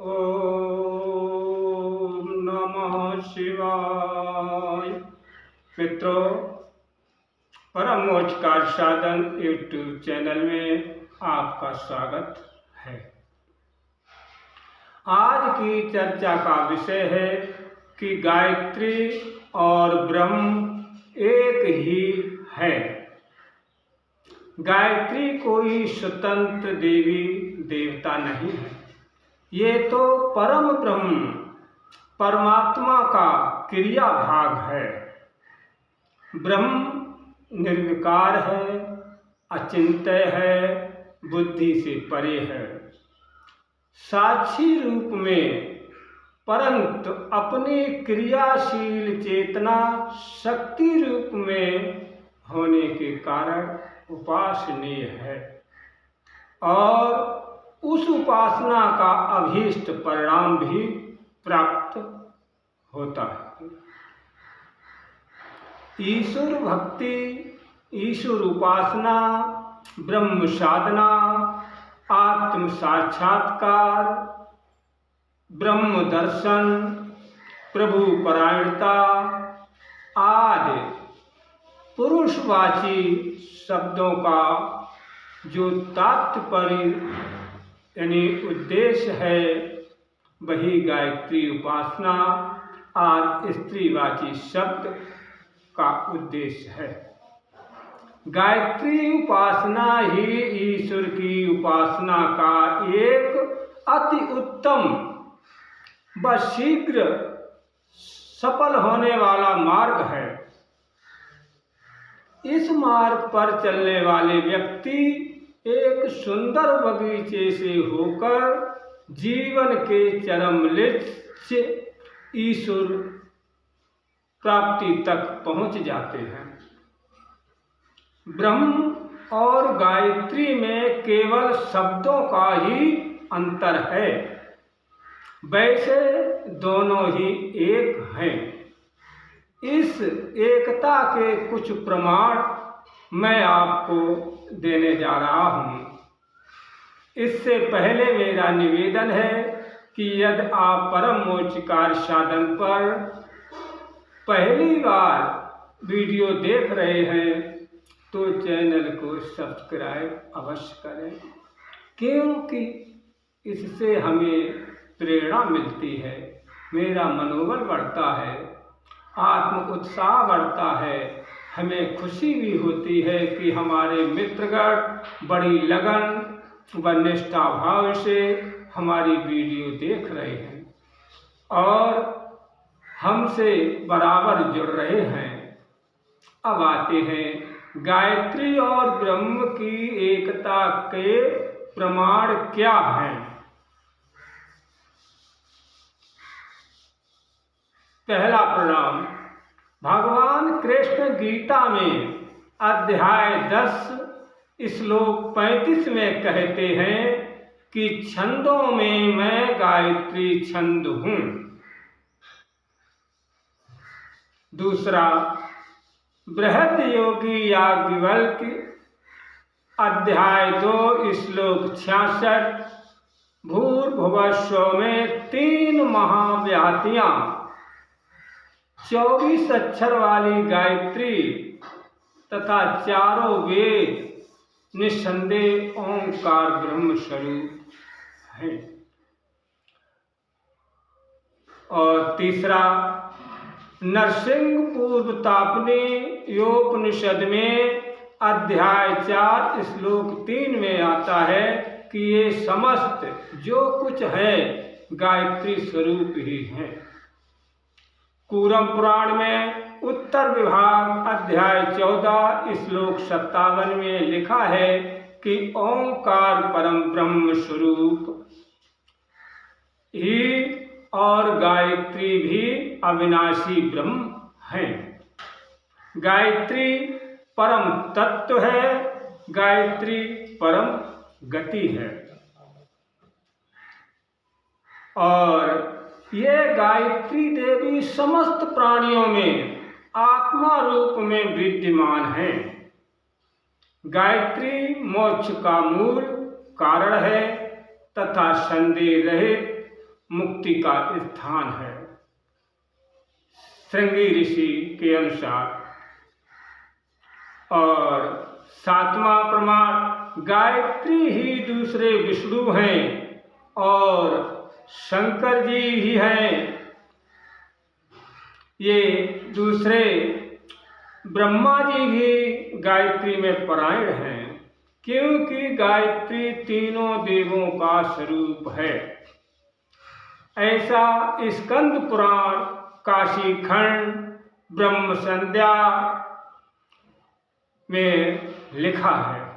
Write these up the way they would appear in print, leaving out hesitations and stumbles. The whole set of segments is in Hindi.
ओम नमः शिवाय। मित्रों, परम मोक्ष का साधन यूट्यूब चैनल में आपका स्वागत है। आज की चर्चा का विषय है कि गायत्री और ब्रह्म एक ही है। गायत्री कोई स्वतंत्र देवी देवता नहीं है, ये तो परम ब्रह्म परमात्मा का क्रिया भाग है। ब्रह्म निर्विकार है, अचिंत्य है, बुद्धि से परे है, साक्षी रूप में, परंतु अपनी क्रियाशील चेतना शक्ति रूप में होने के कारण उपासनीय है और उस उपासना का अभीष्ट परिणाम भी प्राप्त होता है। ईश्वर भक्ति, ईश्वर उपासना, ब्रह्म साधना, आत्म साक्षात्कार, ब्रह्म दर्शन, प्रभु परायणता आदि पुरुषवाची शब्दों का जो तात्पर्य यानी उद्देश्य है, वही गायत्री उपासना और स्त्रीवाची शब्द का उद्देश्य है। गायत्री उपासना ही ईश्वर की उपासना का एक अति उत्तम व शीघ्र सफल होने वाला मार्ग है। इस मार्ग पर चलने वाले व्यक्ति एक सुंदर बगीचे से होकर जीवन के चरम लक्ष्य ईश्वर प्राप्ति तक पहुंच जाते हैं। ब्रह्म और गायत्री में केवल शब्दों का ही अंतर है, वैसे दोनों ही एक हैं। इस एकता के कुछ प्रमाण मैं आपको देने जा रहा हूँ। इससे पहले मेरा निवेदन है कि यदि आप परम मोक्ष कार्य साधन पर पहली बार वीडियो देख रहे हैं तो चैनल को सब्सक्राइब अवश्य करें, क्योंकि इससे हमें प्रेरणा मिलती है, मेरा मनोबल बढ़ता है, आत्म उत्साह बढ़ता है, हमें खुशी भी होती है कि हमारे मित्रगण बड़ी लगन व निष्ठा भाव से हमारी वीडियो देख रहे हैं और हमसे बराबर जुड़ रहे हैं। अब आते हैं गायत्री और ब्रह्म की एकता के प्रमाण क्या हैं। पहला प्रमाण, भगवान कृष्ण गीता में अध्याय 10 श्लोक 35 में कहते हैं कि छंदों में मैं गायत्री छंद हूँ। दूसरा, बृहद योगी याज्ञवल्क्य अध्याय 2 श्लोक 66, भूर्भुवस्व में 3 महाव्याहतियाँ 24 अक्षर वाली गायत्री तथा चारों वेद निस्संदेह ओंकार ब्रह्म स्वरूप है। और तीसरा, नरसिंह पूर्व तापनी योपनिषद में अध्याय 4 श्लोक 3 में आता है कि ये समस्त जो कुछ है गायत्री स्वरूप ही है। कूरम पुराण में उत्तर विभाग अध्याय 14 श्लोक 57 में लिखा है कि ओंकार परम ब्रह्म स्वरूप ही और गायत्री भी अविनाशी ब्रह्म है। गायत्री परम तत्व है, गायत्री परम गति है और ये गायत्री देवी समस्त प्राणियों में आत्मा रूप में विद्यमान है। गायत्री मोक्ष का मूल कारण है तथा संदेह रहित मुक्ति का स्थान है। श्रृंगी ऋषि के अनुसार। और सातवां प्रमाण, गायत्री ही दूसरे विष्णु हैं और शंकर जी ही हैं। ये दूसरे ब्रह्मा जी भी गायत्री में परायण हैं, क्योंकि गायत्री तीनों देवों का स्वरूप है। ऐसा स्कंद पुराण, काशी खंड, ब्रह्म संध्या में लिखा है।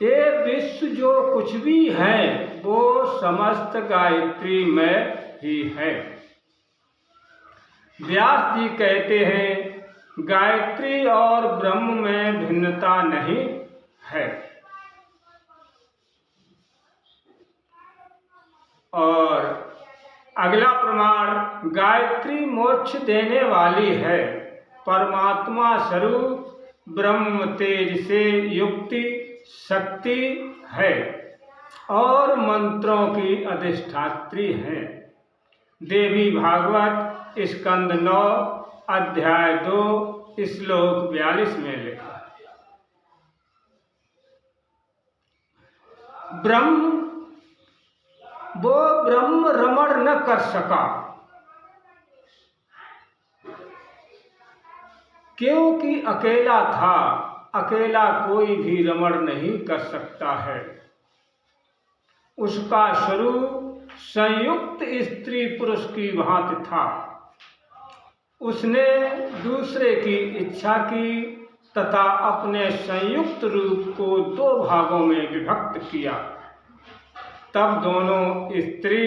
ये विश्व जो कुछ भी है वो समस्त गायत्री में ही है। व्यास जी कहते हैं गायत्री और ब्रह्म में भिन्नता नहीं है। और अगला प्रमाण, गायत्री मोक्ष देने वाली है। परमात्मा स्वरूप ब्रह्म तेज से युक्ति शक्ति है और मंत्रों की अधिष्ठात्री है। देवी भागवत स्कंद 9 अध्याय 2 श्लोक 42 में लिखा है। वो ब्रह्म रमण न कर सका, क्योंकि अकेला था। अकेला कोई भी रमण नहीं कर सकता है। उसका स्वरूप संयुक्त स्त्री पुरुष की भांति था। उसने दूसरे की इच्छा की तथा अपने संयुक्त रूप को 2 भागों में विभक्त किया। तब दोनों स्त्री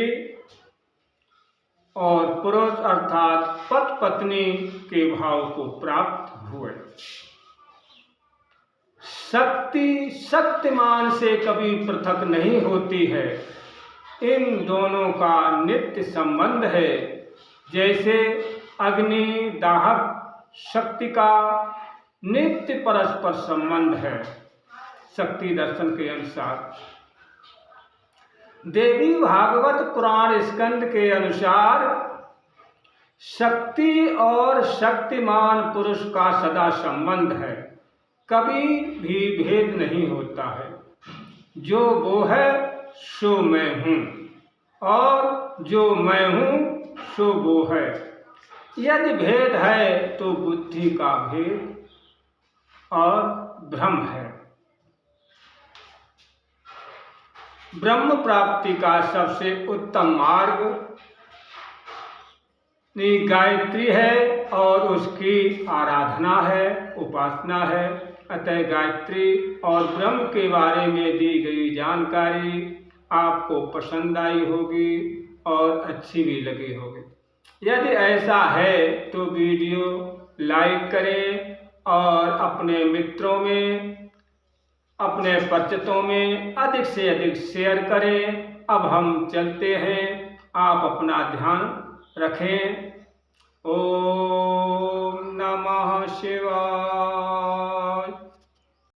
और पुरुष अर्थात पति पत्नी के भाव को प्राप्त हुए। शक्ति शक्तिमान से कभी पृथक नहीं होती है। इन दोनों का नित्य संबंध है। जैसे अग्नि दाहक शक्ति का नित्य परस्पर संबंध है। शक्ति दर्शन के अनुसार देवी भागवत पुराण स्कंद के अनुसार शक्ति और शक्तिमान पुरुष का सदा संबंध है। कभी भी भेद नहीं होता है। जो वो है सो मैं हूँ और जो मैं हूँ सो वो है। यदि भेद है तो बुद्धि का भेद और भ्रम है। ब्रह्म प्राप्ति का सबसे उत्तम मार्ग गायत्री है और उसकी आराधना है, उपासना है। अतः गायत्री और ब्रह्म के बारे में दी गई जानकारी आपको पसंद आई होगी और अच्छी भी लगी होगी। यदि ऐसा है तो वीडियो लाइक करें और अपने मित्रों में, अपने परिचितों में अधिक से अधिक शेयर करें। अब हम चलते हैं। आप अपना ध्यान रखें। ओम नमः शिवाय।